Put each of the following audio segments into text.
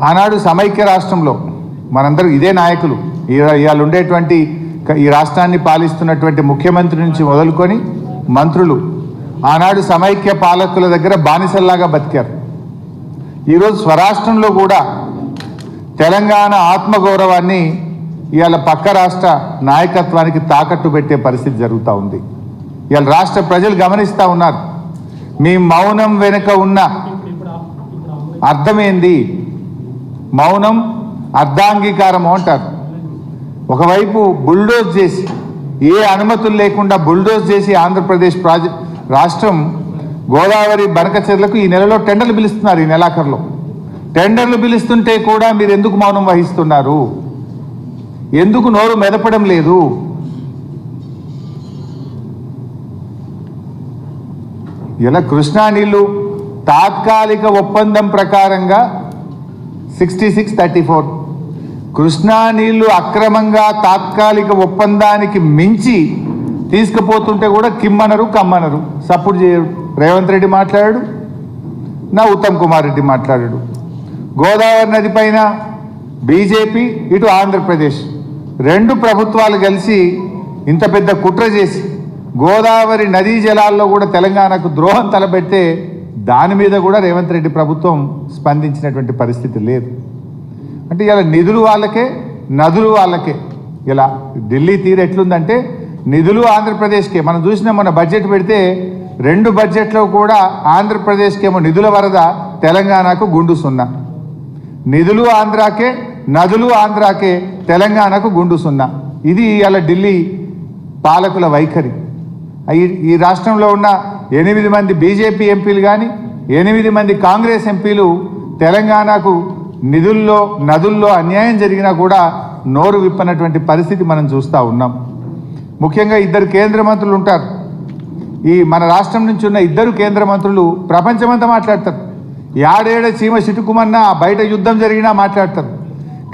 ఆనాడు సమైక్య రాష్ట్రంలో మనందరూ ఇదే నాయకులు ఇవాళ ఉండేటువంటి ఈ రాష్ట్రాన్ని పాలిస్తున్నటువంటి ముఖ్యమంత్రి నుంచి మొదలుకొని మంత్రులు ఆనాడు సమైక్య పాలకుల దగ్గర బానిసల్లాగా బతికారు. ఈరోజు స్వరాష్ట్రంలో కూడా తెలంగాణ ఆత్మగౌరవాన్ని ఇవాళ పక్క రాష్ట్ర నాయకత్వానికి తాకట్టు పెట్టే పరిస్థితి జరుగుతూ ఉంది. ఇవాళ రాష్ట్ర ప్రజలు గమనిస్తూ ఉన్నారు. మీ మౌనం వెనుక ఉన్న అర్థమేంది? మౌనం అర్ధాంగీకారము అంటారు. ఒకవైపు బుల్డోజ్ చేసి ఏ అనుమతులు లేకుండా బుల్డోజ్ చేసి ఆంధ్రప్రదేశ్ రాష్ట్రం గోదావరి బనకచెర్లకు ఈ నెలలో టెండర్లు పిలుస్తున్నారు. ఈ నెలాఖరులో టెండర్లు పిలుస్తుంటే కూడా మీరు ఎందుకు మౌనం వహిస్తున్నారు? ఎందుకు నోరు మెదపడం లేదు? ఇలా కృష్ణా నీళ్లు తాత్కాలిక ఒప్పందం ప్రకారంగా 66-34 కృష్ణా నీళ్లు అక్రమంగా తాత్కాలిక ఒప్పందానికి మించి తీసుకుపోతుంటే కూడా కిమ్మనరు కమ్మనరు, సపోర్ట్ చేయరు. రేవంత్ రెడ్డి మాట్లాడాడు, నా ఉత్తమ్ కుమార్ రెడ్డి మాట్లాడాడు. గోదావరి నది పైన బీజేపీ, ఇటు ఆంధ్రప్రదేశ్ రెండు ప్రభుత్వాలు కలిసి ఇంత పెద్ద కుట్ర చేసి గోదావరి నదీ జలాల్లో కూడా తెలంగాణకు ద్రోహం తలపెడితే దాని మీద కూడా రేవంత్ రెడ్డి ప్రభుత్వం స్పందించినటువంటి పరిస్థితి లేదు. అంటే ఇలా నిధులు వాళ్ళకే, నదులు వాళ్ళకే. ఇలా ఢిల్లీ తీరు ఎట్లుందంటే నిధులు ఆంధ్రప్రదేశ్కే. మనం చూసినా మన బడ్జెట్ పెడితే రెండు బడ్జెట్లో కూడా ఆంధ్రప్రదేశ్కేమో నిధుల వరద, తెలంగాణకు గుండు సున్నా. నిధులు ఆంధ్రాకే, నదులు ఆంధ్రాకే, తెలంగాణకు గుండు సున్నా. ఇది ఇలా ఢిల్లీ పాలకుల వైఖరి. ఈ రాష్ట్రంలో ఉన్న 8 మంది బీజేపీ ఎంపీలు కానీ 8 మంది కాంగ్రెస్ ఎంపీలు తెలంగాణకు నిధుల్లో, నదుల్లో అన్యాయం జరిగినా కూడా నోరు విప్పనటువంటి పరిస్థితి మనం చూస్తూ ఉన్నాం. ముఖ్యంగా 2 కేంద్ర మంత్రులు ఉంటారు. ఈ మన రాష్ట్రం నుంచి ఉన్న 2 కేంద్ర మంత్రులు ప్రపంచమంతా మాట్లాడతారు. యాడేడ చీమ చిటుకుమన్నా బయట యుద్ధం జరిగినా మాట్లాడతారు.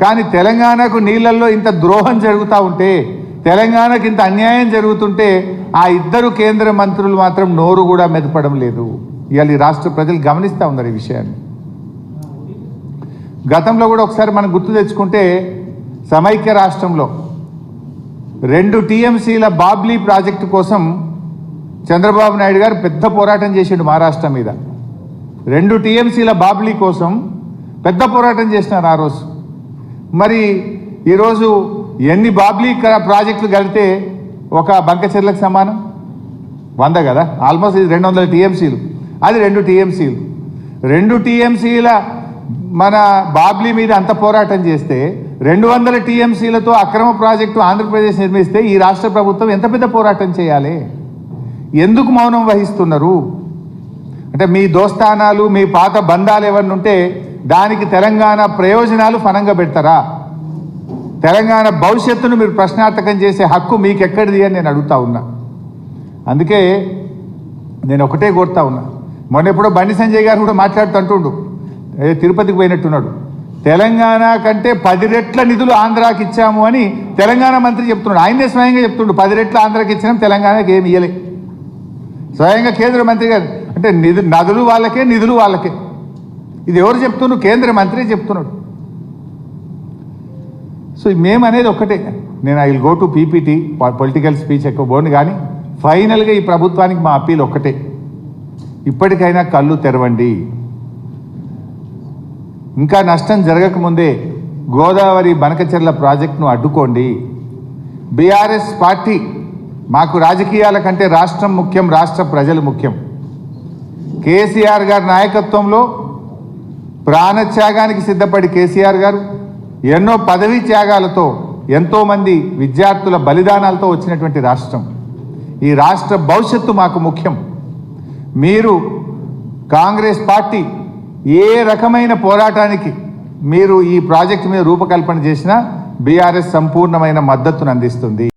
కానీ తెలంగాణకు నీళ్ళల్లో ఇంత ద్రోహం జరుగుతూ ఉంటే, తెలంగాణకు ఇంత అన్యాయం జరుగుతుంటే ఆ 2 కేంద్ర మంత్రులు మాత్రం నోరు కూడా మెదపడం లేదు. ఇవాళ ఈ రాష్ట్ర ప్రజలు గమనిస్తూ ఉన్నారు ఈ విషయాన్ని. గతంలో కూడా ఒకసారి మనం గుర్తు తెచ్చుకుంటే సమైక్య రాష్ట్రంలో 2 టీఎంసీల బాబ్లీ ప్రాజెక్టు కోసం చంద్రబాబు నాయుడు గారు పెద్ద పోరాటం చేసిండు మహారాష్ట్ర మీద. 2 టీఎంసీల బాబ్లీ కోసం పెద్ద పోరాటం చేసినారు ఆ రోజు. మరి ఈరోజు ఎన్ని బాబ్లీ ప్రాజెక్టులు కలిపితే ఒక బంకచెర్లకు సమానం? 100 కదా, ఆల్మోస్ట్ ఇది 200 టీఎంసీలు, అది 2 టీఎంసీలు. 2 టీఎంసీల మన బాబ్లీ మీద అంత పోరాటం చేస్తే 200 టీఎంసీలతో అక్రమ ప్రాజెక్టు ఆంధ్రప్రదేశ్ నిర్మిస్తే ఈ రాష్ట్ర ప్రభుత్వం ఎంత పెద్ద పోరాటం చేయాలి? ఎందుకు మౌనం వహిస్తున్నారు? అంటే మీ దోస్తానాలు, మీ పాత బంధాలు ఎవరిని ఉంటే దానికి తెలంగాణ ప్రయోజనాలు ఫనంగా పెడతారా? తెలంగాణ భవిష్యత్తును మీరు ప్రశ్నార్థకం చేసే హక్కు మీకు ఎక్కడిది అని నేను అడుగుతా ఉన్నా. అందుకే నేను ఒకటే కోరుతా ఉన్నా. మొన్న ఎప్పుడో బండి సంజయ్ గారు కూడా మాట్లాడుతుంటుండు, తిరుపతికి పోయినట్టున్నాడు. తెలంగాణ కంటే 10 రెట్ల నిధులు ఆంధ్రాకి ఇచ్చాము అని తెలంగాణ మంత్రి చెప్తున్నాడు. ఆయనే స్వయంగా చెప్తుండు, 10 రెట్ల ఆంధ్రాకి ఇచ్చినాం, తెలంగాణకి ఏమి ఇయ్యలే. స్వయంగా కేంద్ర మంత్రి గారు. అంటే నదులు వాళ్ళకే, నిధులు వాళ్ళకే. ఇది ఎవరు చెప్తున్నారు? కేంద్ర మంత్రి చెప్తున్నాడు. సో మేము అనేది ఒక్కటే. నేను I will go to PPT, political speech ఎక్కువ బోను. కానీ ఫైనల్గా ఈ ప్రభుత్వానికి మా అప్పీల్ ఒక్కటే, ఇప్పటికైనా కళ్ళు తెరవండి. ఇంకా నష్టం జరగకముందే గోదావరి బనకచెర్ల ప్రాజెక్టును అడ్డుకోండి. బీఆర్ఎస్ పార్టీ మాకు రాజకీయాల కంటే రాష్ట్రం ముఖ్యం, రాష్ట్ర ప్రజలు ముఖ్యం. కేసీఆర్ గారి నాయకత్వంలో ప్రాణత్యాగానికి సిద్ధపడి కేసీఆర్ గారు ఎన్నో పదవీ త్యాగాలతో, ఎంతోమంది విద్యార్థుల బలిదానాలతో వచ్చినటువంటి రాష్ట్రం. ఈ రాష్ట్ర భవిష్యత్తు మాకు ముఖ్యం. మీరు కాంగ్రెస్ పార్టీ ఏ రకమైన పోరాటానికి మీరు ఈ ప్రాజెక్టు మీద రూపకల్పన చేసినా బీఆర్ఎస్ సంపూర్ణమైన మద్దతును అందిస్తుంది.